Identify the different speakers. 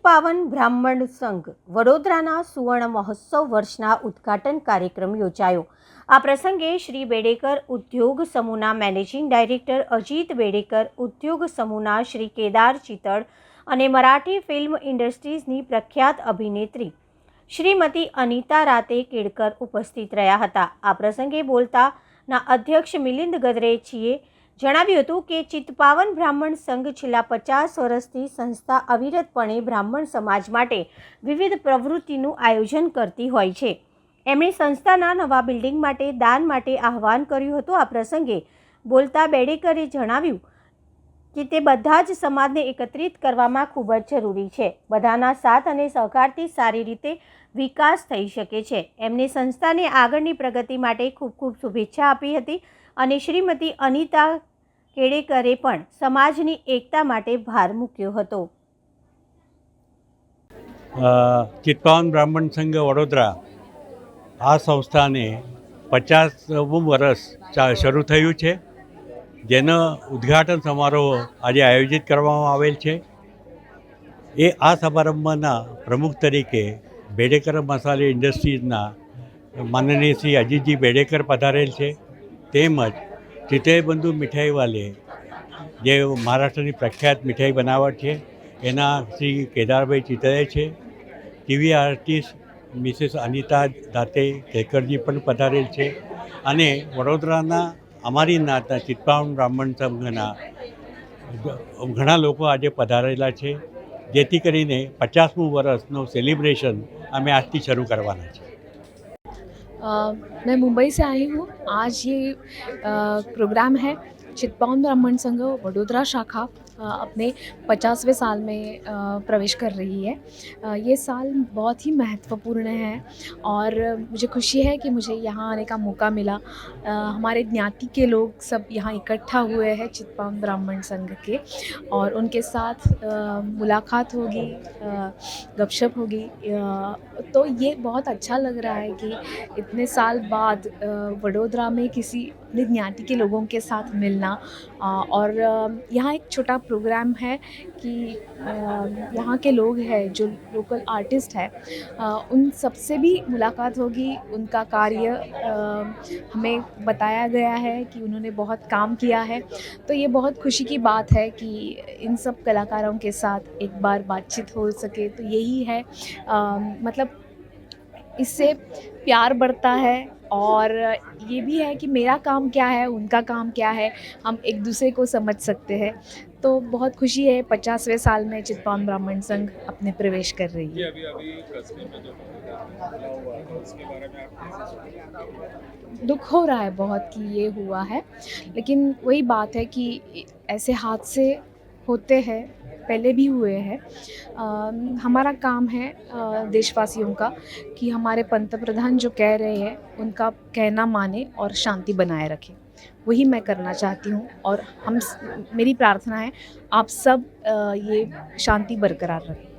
Speaker 1: ચિત્પાવન બ્રાહ્મણ સંઘ વડોદરાના સુવર્ણ મહોત્સવ વર્ષના ઉદ્ઘાટન કાર્યક્રમ યોજાયો। આ પ્રસંગે શ્રી બેડેકર ઉદ્યોગ સમૂહના મેનેજિંગ ડાયરેક્ટર અજીત બેડેકર, ઉદ્યોગ સમૂહના શ્રી કેદાર ચિતળ અને મરાઠી ફિલ્મ ઇન્ડસ્ટ્રીઝની પ્રખ્યાત અભિનેત્રી શ્રીમતી અનિતા રાતે કેળકર ઉપસ્થિત રહ્યા હતા। આ પ્રસંગે બોલતાના અધ્યક્ષ મિલિંદ ગદરેચીએ જણાવ્યું હતું કે ચિત્પાવન બ્રાહ્મણ સંઘ છેલ્લા 50 વર્ષથી સંસ્થા અવિરતપણે બ્રાહ્મણ સમાજ માટે વિવિધ પ્રવૃત્તિનું આયોજન કરતી હોય છે। એમણે સંસ્થાના નવા બિલ્ડિંગ માટે દાન માટે આહવાન કર્યું હતું। આ પ્રસંગે બોલતા બેડેકરે જણાવ્યું કે તે બધા જ સમાજને એકત્રિત કરવામાં ખૂબ જ જરૂરી છે। બધાના સાથ અને સહકારથી સારી રીતે વિકાસ થઈ શકે છે। એમને સંસ્થાને આગળની પ્રગતિ માટે ખૂબ ખૂબ શુભેચ્છા આપી હતી અને શ્રીમતી અનિતા કેળેકરે પણ સમાજની એકતા માટે ભાર મૂક્યો હતો।
Speaker 2: ચિત્પાવન બ્રાહ્મણ સંઘ વડોદરા આ સંસ્થાને 50મું વર્ષ શરૂ થયું છે, જેનો ઉદ્ઘાટન સમારોહ આજે આયોજિત કરવામાં આવેલ છે। આ સમારંભના પ્રમુખ તરીકે બેડેકર મસાલા ઇન્ડસ્ટ્રીઝના માનનીય શ્રી અજીતજી બેડેકર પધારેલ છે, તેમજ ચિતયબંધુ મીઠાઈ વાલે જે મહારાષ્ટ્રની પ્રખ્યાત મીઠાઈ બનાવટ છે એના શ્રી કેદારભાઈ ચિતળે છે। ટીવી આર્ટિસ્ટ મિસિસ અનિતા દાતે કેકરજી પણ પધારેલ છે અને વડોદરાના અમારી નાતના ચિત્પાવન બ્રાહ્મણ સંઘના ઘણા લોકો આજે પધારેલા છે, જેથી કરીને 50મું વર્ષનું સેલિબ્રેશન અમે આજથી શરૂ કરવાના છે।
Speaker 3: मैं मुंबई से आई हूँ। आज ये प्रोग्राम है चित्पावन ब्राह्मण संघ वडोदरा शाखा अपने 50वें साल में प्रवेश कर रही है। ये साल बहुत ही महत्वपूर्ण है और मुझे खुशी है कि मुझे यहाँ आने का मौका मिला। हमारे ज्ञाति के लोग सब यहाँ इकट्ठा हुए हैं चित्पावन ब्राह्मण संघ के, और उनके साथ मुलाकात होगी, गपशप होगी। तो ये बहुत अच्छा लग रहा है कि इतने साल बाद वडोदरा में किसी अपने ज्ञाति के लोगों के साथ मिलना। और यहाँ एक छोटा प्रोग्राम है कि यहाँ के लोग हैं जो लोकल आर्टिस्ट है, उन सबसे भी मुलाकात होगी। उनका कार्य हमें बताया गया है कि उन्होंने बहुत काम किया है, तो ये बहुत खुशी की बात है कि इन सब कलाकारों के साथ एक बार बातचीत हो सके। तो यही है, मतलब इससे प्यार बढ़ता है और ये भी है कि मेरा काम क्या है, उनका काम क्या है, हम एक दूसरे को समझ सकते हैं। तो बहुत खुशी है 50वें साल में चित्पावन ब्राह्मण संघ अपने प्रवेश कर रही है। दुख हो रहा है बहुत कि ये हुआ है, लेकिन वही बात है कि ऐसे हादसे होते हैं, पहले भी हुए हैं। हमारा काम है देशवासियों का कि हमारे पंतप्रधान जो कह रहे हैं उनका कहना माने और शांति बनाए रखें। वही मैं करना चाहती हूँ और मेरी प्रार्थना है आप सब ये शांति बरकरार रखें।